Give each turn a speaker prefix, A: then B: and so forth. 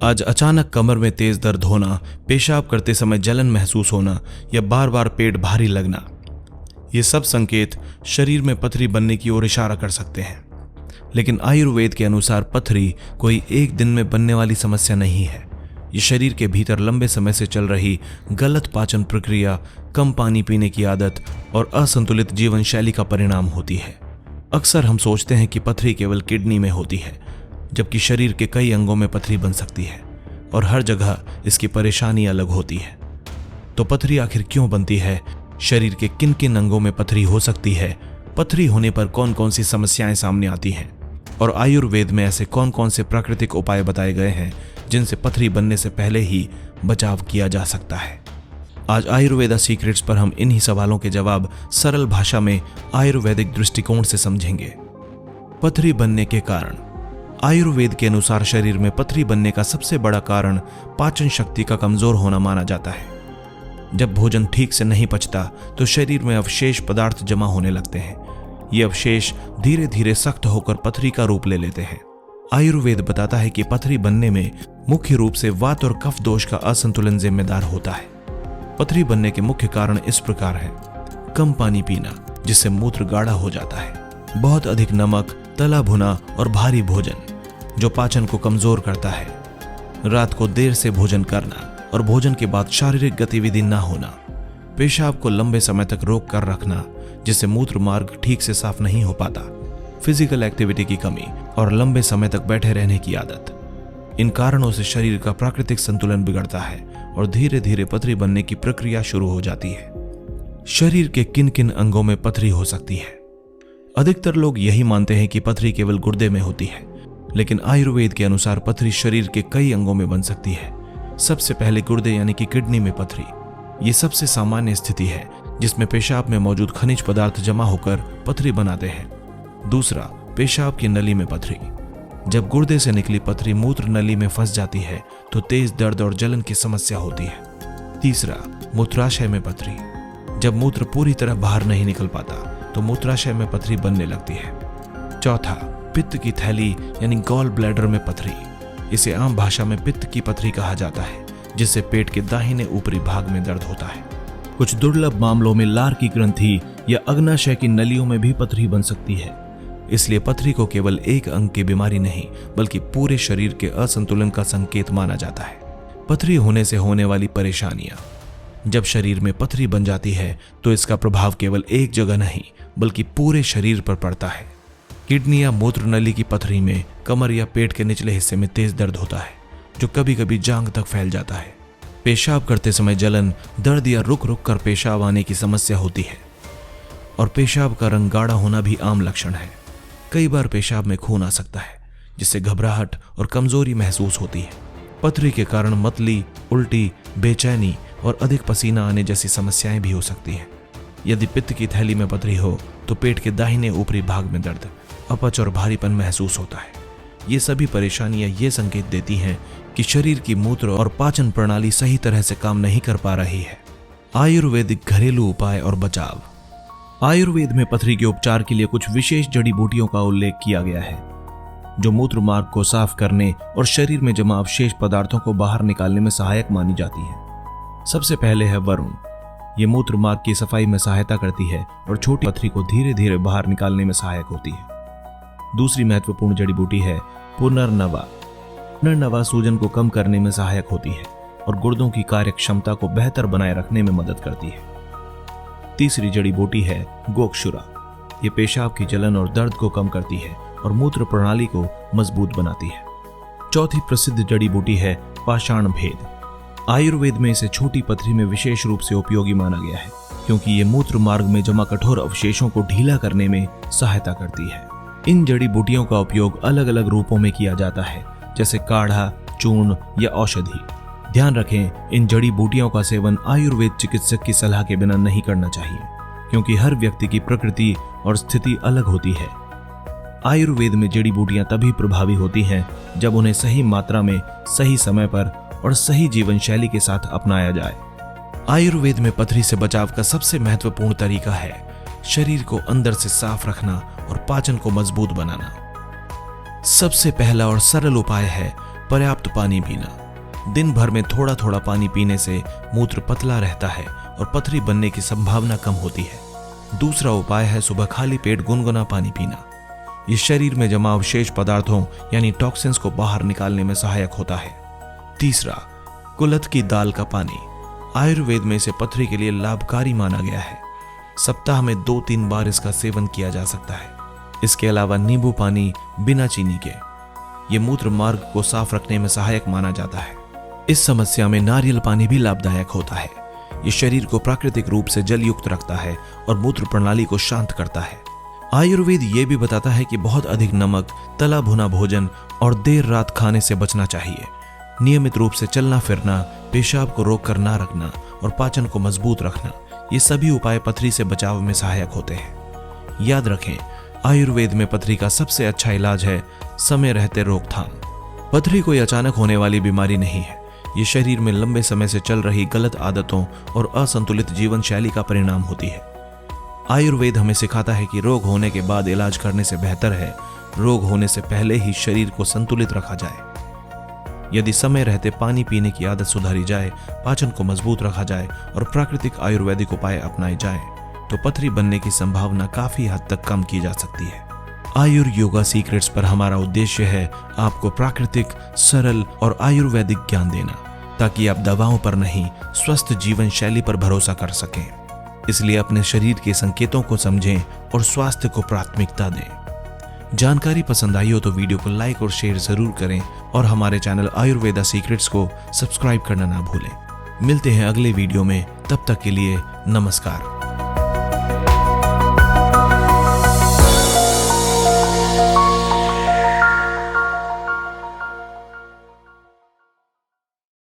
A: आज अचानक कमर में तेज दर्द होना, पेशाब करते समय जलन महसूस होना या बार बार पेट भारी लगना, ये सब संकेत शरीर में पथरी बनने की ओर इशारा कर सकते हैं। लेकिन आयुर्वेद के अनुसार पथरी कोई एक दिन में बनने वाली समस्या नहीं है। ये शरीर के भीतर लंबे समय से चल रही गलत पाचन प्रक्रिया, कम पानी पीने की आदत और असंतुलित जीवन शैली का परिणाम होती है। अक्सर हम सोचते हैं कि पथरी केवल किडनी में होती है, जबकि शरीर के कई अंगों में पथरी बन सकती है और हर जगह इसकी परेशानी अलग होती है। तो पथरी आखिर क्यों बनती है? शरीर के किन किन अंगों में पथरी हो सकती है? पथरी होने पर कौन कौन सी समस्याएं सामने आती हैं? और आयुर्वेद में ऐसे कौन कौन से प्राकृतिक उपाय बताए गए हैं जिनसे पथरी बनने से पहले ही बचाव किया जा सकता है? आज आयुर्वेदा सीक्रेट्स पर हम इन्हीं सवालों के जवाब सरल भाषा में आयुर्वेदिक दृष्टिकोण से समझेंगे। पथरी बनने के कारण। आयुर्वेद के अनुसार शरीर में पथरी बनने का सबसे बड़ा कारण पाचन शक्ति का कमजोर होना माना जाता है। जब भोजन ठीक से नहीं पचता तो शरीर में अवशेष पदार्थ जमा होने लगते हैं। ये अवशेष धीरे धीरे सख्त होकर पथरी का रूप ले लेते हैं। आयुर्वेद बताता है कि पथरी बनने में मुख्य रूप से वात और कफ दोष का असंतुलन जिम्मेदार होता है। पथरी बनने के मुख्य कारण इस प्रकार हैं: कम पानी पीना, जिससे मूत्र गाढ़ा हो जाता है; बहुत अधिक नमक, तला भुना और भारी भोजन, जो पाचन को कमजोर करता है; रात को देर से भोजन करना और भोजन के बाद शारीरिक गतिविधि न होना; पेशाब को लंबे समय तक रोक कर रखना, जिससे मूत्र मार्ग ठीक से साफ नहीं हो पाता; फिजिकल एक्टिविटी की कमी और लंबे समय तक बैठे रहने की आदत। इन कारणों से शरीर का प्राकृतिक संतुलन बिगड़ता है और धीरे धीरे पथरी बनने की प्रक्रिया शुरू हो जाती है। शरीर के किन किन अंगों में पथरी हो सकती है? अधिकतर लोग यही मानते हैं कि पथरी केवल गुर्दे में होती है, लेकिन आयुर्वेद के अनुसार पथरी शरीर के कई अंगों में बन सकती है। सबसे पहले गुर्दे यानी कि किडनी में पथरी। ये सबसे सामान्य स्थिति है जिसमें पेशाब में मौजूद खनिज पदार्थ जमा होकर पथरी बनाते हैं। दूसरा, पेशाब की नली में पथरी। जब गुर्दे से निकली पथरी मूत्र नली में फंस जाती है तो तेज दर्द और जलन की समस्या होती है। तीसरा, मूत्राशय में पथरी। जब मूत्र पूरी तरह बाहर नहीं निकल पाता तो मूत्राशय में पथरी बनने लगती है। चौथा, पित्त की थैली यानी गॉल ब्लैडर में पथरी। इसे आम भाषा में पित्त की पथरी कहा जाता है, जिससे पेट के दाहिने ऊपरी भाग में दर्द होता है। कुछ दुर्लभ मामलों में लार की ग्रंथि या अग्नाशय की नलियों में भी पथरी बन सकती है। इसलिए पथरी को केवल एक अंग की बीमारी नहीं बल्कि पूरे शरीर के असंतुलन का संकेत माना जाता है। पथरी होने से होने वाली परेशानियां। जब शरीर में पथरी बन जाती है तो इसका प्रभाव केवल एक जगह नहीं बल्कि पूरे शरीर पर पड़ता है। किडनी या मूत्र नली की पथरी में कमर या पेट के निचले हिस्से में तेज दर्द होता है, जो कभी कभी जांघ तक फैल जाता है। पेशाब करते समय जलन, दर्द या रुक रुक कर पेशाब आने की समस्या होती है। और पेशाब का रंग गाढ़ा होना भी आम लक्षण है। कई बार पेशाब में खून आ सकता है, जिससे घबराहट और कमजोरी महसूस होती है। पथरी के कारण मतली, उल्टी, बेचैनी और अधिक पसीना आने जैसी समस्याएं भी हो सकती हैं। यदि पित्त की थैली में पथरी हो तो पेट के दाहिने ऊपरी भाग में दर्द, अपच और भारीपन महसूस होता है। ये सभी परेशानियां ये संकेत देती हैं कि शरीर की मूत्र और पाचन प्रणाली सही तरह से काम नहीं कर पा रही है। आयुर्वेदिक घरेलू उपाय और बचाव। आयुर्वेद में पथरी के उपचार के लिए कुछ विशेष जड़ी बूटियों का उल्लेख किया गया है, जो मूत्र मार्ग को साफ करने और शरीर में जमा अवशेष पदार्थों को बाहर निकालने में सहायक मानी जाती है। सबसे पहले है वरुण। ये मूत्र मार्ग की सफाई में सहायता करती है और छोटी पथरी को धीरे धीरे बाहर निकालने में सहायक होती है। दूसरी महत्वपूर्ण जड़ी बूटी है पुनर्नवा। पुनर्नवा सूजन को कम करने में सहायक होती है और गुर्दों की कार्य क्षमता को बेहतर बनाए रखने में मदद करती है। तीसरी जड़ी बूटी है गोक्षुरा। ये पेशाब की जलन और दर्द को कम करती है और मूत्र प्रणाली को मजबूत बनाती है। चौथी प्रसिद्ध जड़ी बूटी है पाषाण भेद। आयुर्वेद में इसे छोटी पथरी में विशेष रूप से उपयोगी माना गया है, क्योंकि ये मूत्र मार्ग में जमा कठोर अवशेषों को ढीला करने में सहायता करती है। इन जड़ी बूटियों का उपयोग अलग अलग रूपों में किया जाता है, जैसे काढ़ा, चूर्ण या औषधि। ध्यान रखें, इन जड़ी बूटियों का सेवन आयुर्वेद चिकित्सक की सलाह के बिना नहीं करना चाहिए, क्योंकि हर व्यक्ति की प्रकृति और स्थिति अलग होती है। आयुर्वेद में जड़ी बूटियां तभी प्रभावी होती हैं जब उन्हें सही मात्रा में, सही समय पर और सही जीवन शैली के साथ अपनाया जाए। आयुर्वेद में पथरी से बचाव का सबसे महत्वपूर्ण तरीका है शरीर को अंदर से साफ रखना और पाचन को मजबूत बनाना। सबसे पहला और सरल उपाय है पर्याप्त पानी पीना। दिन भर में थोड़ा थोड़ा पानी पीने से मूत्र पतला रहता है और पथरी बनने की संभावना कम होती है। दूसरा उपाय है सुबह खाली पेट गुनगुना पानी पीना। ये शरीर में जमा अवशेष पदार्थों यानी टॉक्सिन्स को बाहर निकालने में सहायक होता है। तीसरा, कुल्थ की दाल का पानी। आयुर्वेद में इसे पथरी के लिए लाभकारी माना गया है। सप्ताह में 2-3 बार इसका सेवन किया जा सकता है। इसके अलावा नींबू पानी बिना चीनी के, ये मूत्र मार्ग को साफ रखने में सहायक माना जाता है। इस समस्या में नारियल पानी भी लाभदायक होता है। ये शरीर को प्राकृतिक रूप से जल युक्त रखता है और मूत्र प्रणाली को शांत करता है। आयुर्वेद ये भी बताता है कि बहुत अधिक नमक, तला भुना भोजन और देर रात खाने से बचना चाहिए। नियमित रूप से चलना फिरना, पेशाब को रोक कर ना रखना और पाचन को मजबूत रखना, ये सभी उपाय पथरी से बचाव में सहायक होते हैं। याद रखें, आयुर्वेद में पथरी का सबसे अच्छा इलाज है समय रहते रोकथाम। पथरी कोई अचानक होने वाली बीमारी नहीं है। ये शरीर में लंबे समय से चल रही गलत आदतों और असंतुलित जीवन शैली का परिणाम होती है। आयुर्वेद हमें सिखाता है कि रोग होने के बाद इलाज करने से बेहतर है रोग होने से पहले ही शरीर को संतुलित रखा जाए। यदि समय रहते पानी पीने की आदत सुधारी जाए, पाचन को मजबूत रखा जाए और प्राकृतिक आयुर्वेदिक उपाय अपनाए जाए तो पथरी बनने की संभावना काफी हद तक कम की जा सकती है। आयुर योगा सीक्रेट्स पर हमारा उद्देश्य है आपको प्राकृतिक, सरल और आयुर्वेदिक ज्ञान देना, ताकि आप दवाओं पर नहीं, स्वस्थ जीवन शैली पर भरोसा कर सकें। इसलिए अपने शरीर के संकेतों को समझें और स्वास्थ्य को प्राथमिकता दें। जानकारी पसंद आई हो तो वीडियो को लाइक और शेयर जरूर करें और हमारे चैनल आयुर्वेदा सीक्रेट्स को सब्सक्राइब करना ना भूलें। मिलते हैं अगले वीडियो में, तब तक के लिए नमस्कार।